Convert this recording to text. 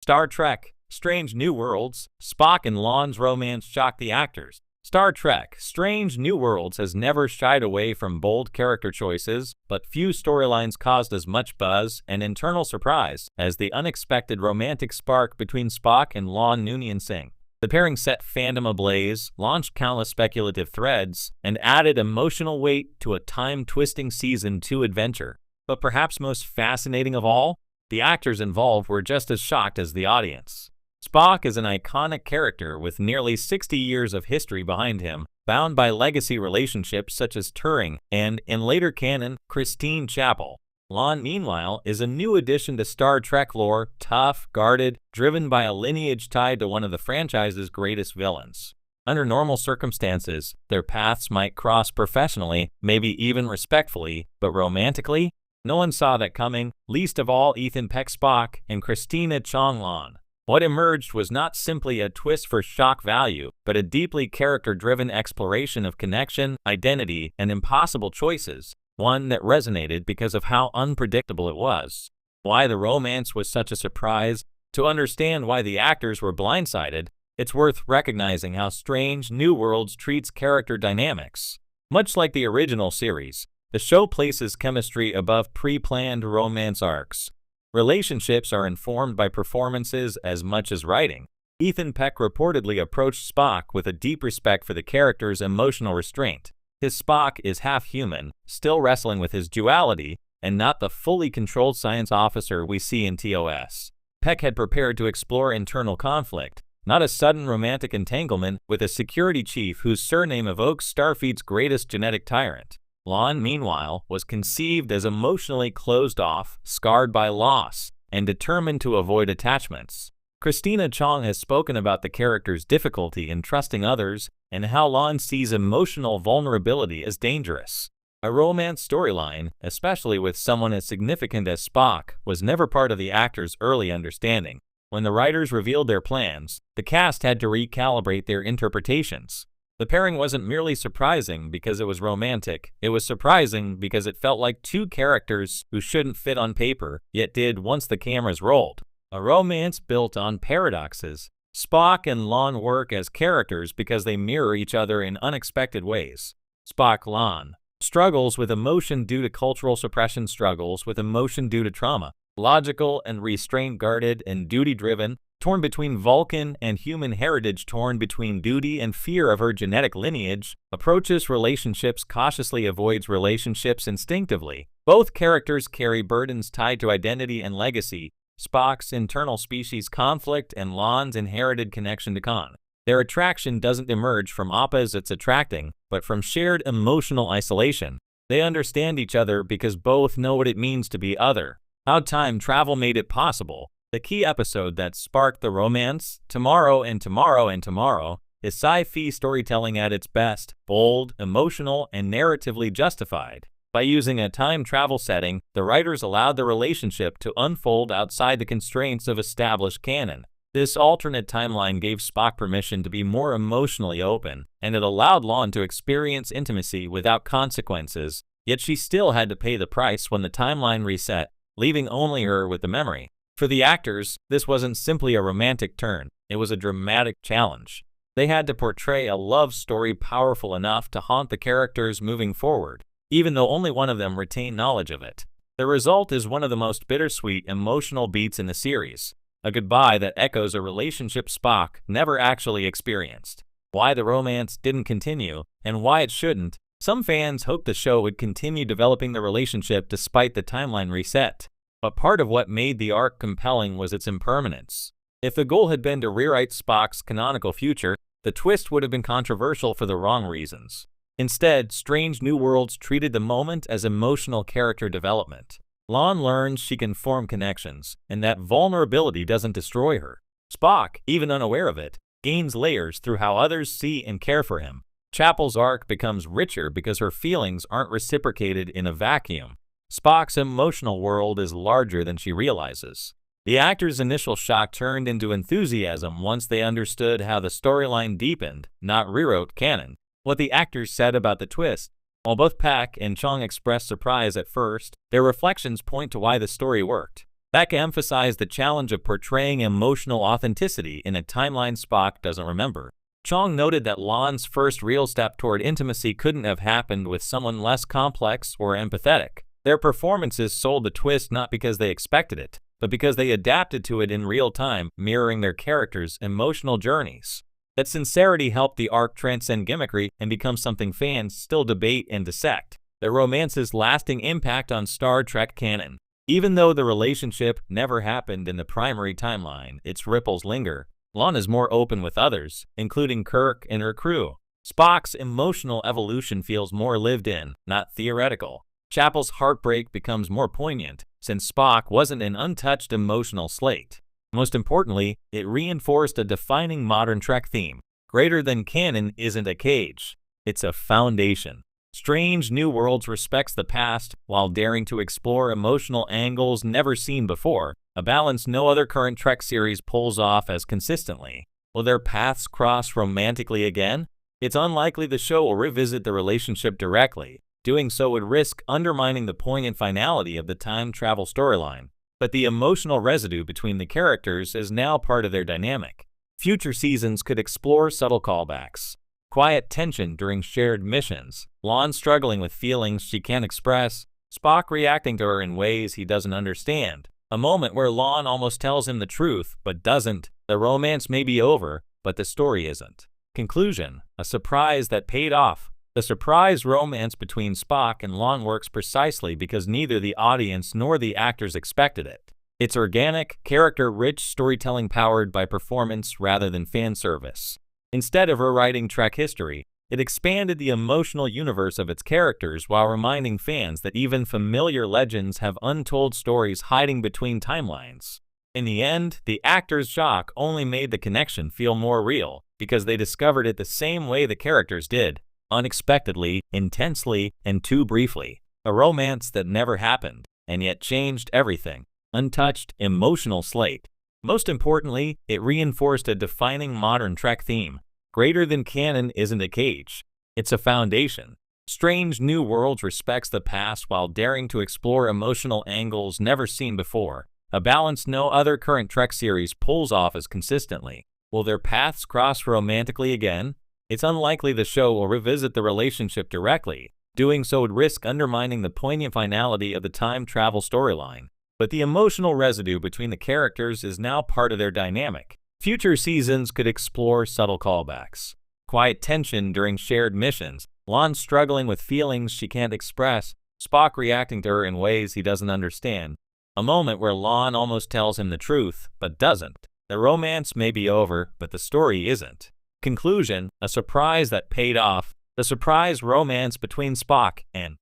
Star Trek: Strange New Worlds, Spock and Lana's romance shocked the actors. Star Trek: Strange New Worlds has never shied away from bold character choices, but few storylines caused as much buzz and internal surprise as the unexpected romantic spark between Spock and Lana Noonien Singh. The pairing set fandom ablaze, launched countless speculative threads, and added emotional weight to a time-twisting Season 2 adventure. But perhaps most fascinating of all, the actors involved were just as shocked as the audience. Spock is an iconic character with nearly 60 years of history behind him, bound by legacy relationships such as Turing and, in later canon, Christine Chapel. Lana, meanwhile, is a new addition to Star Trek lore, tough, guarded, driven by a lineage tied to one of the franchise's greatest villains. Under normal circumstances, their paths might cross professionally, maybe even respectfully, but romantically? No one saw that coming, least of all Ethan Peck Spock and Christina Chong Lana. What emerged was not simply a twist for shock value, but a deeply character-driven exploration of connection, identity, and impossible choices, one that resonated because of how unpredictable it was. Why the romance was such a surprise? To understand why the actors were blindsided, it's worth recognizing how Strange New Worlds treats character dynamics. Much like the original series, the show places chemistry above pre-planned romance arcs. Relationships are informed by performances as much as writing. Ethan Peck reportedly approached Spock with a deep respect for the character's emotional restraint. His Spock is half human, still wrestling with his duality, and not the fully controlled science officer we see in TOS. Peck had prepared to explore internal conflict, not a sudden romantic entanglement with a security chief whose surname evokes Starfleet's greatest genetic tyrant. Lana, meanwhile, was conceived as emotionally closed off, scarred by loss, and determined to avoid attachments. Christina Chong has spoken about the character's difficulty in trusting others and how Lana sees emotional vulnerability as dangerous. A romance storyline, especially with someone as significant as Spock, was never part of the actors' early understanding. When the writers revealed their plans, the cast had to recalibrate their interpretations. The pairing wasn't merely surprising because it was romantic, it was surprising because it felt like two characters who shouldn't fit on paper, yet did once the cameras rolled. A romance built on paradoxes. Spock and Lana work as characters because they mirror each other in unexpected ways. Spock Lana struggles with emotion due to cultural suppression, struggles with emotion due to trauma. Logical and restrained, guarded and duty-driven, torn between Vulcan and human heritage, torn between duty and fear of her genetic lineage, approaches relationships cautiously, avoids relationships instinctively. Both characters carry burdens tied to identity and legacy. Spock's internal species conflict and Lana's inherited connection to Khan. Their attraction doesn't emerge from opposites attracting, but from shared emotional isolation. They understand each other because both know what it means to be other. How time travel made it possible. The key episode that sparked the romance, Tomorrow and Tomorrow and Tomorrow, is sci-fi storytelling at its best, bold, emotional, and narratively justified. By using a time travel setting, the writers allowed the relationship to unfold outside the constraints of established canon. This alternate timeline gave Spock permission to be more emotionally open, and it allowed Lana to experience intimacy without consequences, yet she still had to pay the price when the timeline reset, leaving only her with the memory. For the actors, this wasn't simply a romantic turn, it was a dramatic challenge. They had to portray a love story powerful enough to haunt the characters moving forward, even though only one of them retained knowledge of it. The result is one of the most bittersweet emotional beats in the series, a goodbye that echoes a relationship Spock never actually experienced. Why the romance didn't continue, and why it shouldn't. Some fans hoped the show would continue developing the relationship despite the timeline reset. But part of what made the arc compelling was its impermanence. If the goal had been to rewrite Spock's canonical future, the twist would have been controversial for the wrong reasons. Instead, Strange New Worlds treated the moment as emotional character development. Lana learns she can form connections, and that vulnerability doesn't destroy her. Spock, even unaware of it, gains layers through how others see and care for him. Chapel's arc becomes richer because her feelings aren't reciprocated in a vacuum. Spock's emotional world is larger than she realizes. The actors' initial shock turned into enthusiasm once they understood how the storyline deepened, not rewrote canon. What the actors said about the twist. While both Peck and Chong expressed surprise at first, their reflections point to why the story worked. Beck emphasized the challenge of portraying emotional authenticity in a timeline Spock doesn't remember. Chong noted that Lon's first real step toward intimacy couldn't have happened with someone less complex or empathetic. Their performances sold the twist not because they expected it, but because they adapted to it in real time, mirroring their characters' emotional journeys. That sincerity helped the arc transcend gimmickry and become something fans still debate and dissect. The romance's lasting impact on Star Trek canon. Even though the relationship never happened in the primary timeline, its ripples linger. Lon is more open with others, including Kirk and her crew. Spock's emotional evolution feels more lived in, not theoretical. Chapel's heartbreak becomes more poignant, since Spock wasn't an untouched emotional slate. Most importantly, it reinforced a defining modern Trek theme. Greater than canon isn't a cage, it's a foundation. Strange New Worlds respects the past while daring to explore emotional angles never seen before, a balance no other current Trek series pulls off as consistently. Will their paths cross romantically again? It's unlikely the show will revisit the relationship directly. Doing so would risk undermining the poignant finality of the time travel storyline. But the emotional residue between the characters is now part of their dynamic. Future seasons could explore subtle callbacks. Quiet tension during shared missions, Lon struggling with feelings she can't express, Spock reacting to her in ways he doesn't understand. A moment where Lon almost tells him the truth, but doesn't. The romance may be over, but the story isn't. Conclusion, a surprise that paid off. The surprise romance between Spock and Lon works precisely because neither the audience nor the actors expected it. It's organic, character-rich storytelling powered by performance rather than fan service. Instead of rewriting Trek history, it expanded the emotional universe of its characters while reminding fans that even familiar legends have untold stories hiding between timelines. In the end, the actors' shock only made the connection feel more real because they discovered it the same way the characters did, unexpectedly, intensely, and too briefly. A romance that never happened, and yet changed everything. Untouched, emotional slate. Most importantly, it reinforced a defining modern Trek theme. Greater than canon isn't a cage, it's a foundation. Strange New Worlds respects the past while daring to explore emotional angles never seen before, a balance no other current Trek series pulls off as consistently. Will their paths cross romantically again? It's unlikely the show will revisit the relationship directly. Doing so would risk undermining the poignant finality of the time travel storyline. But the emotional residue between the characters is now part of their dynamic. Future seasons could explore subtle callbacks. Quiet tension during shared missions, Lon struggling with feelings she can't express, Spock reacting to her in ways he doesn't understand. A moment where Lon almost tells him the truth, but doesn't. The romance may be over, but the story isn't. Conclusion, a surprise that paid off. The surprise romance between Spock and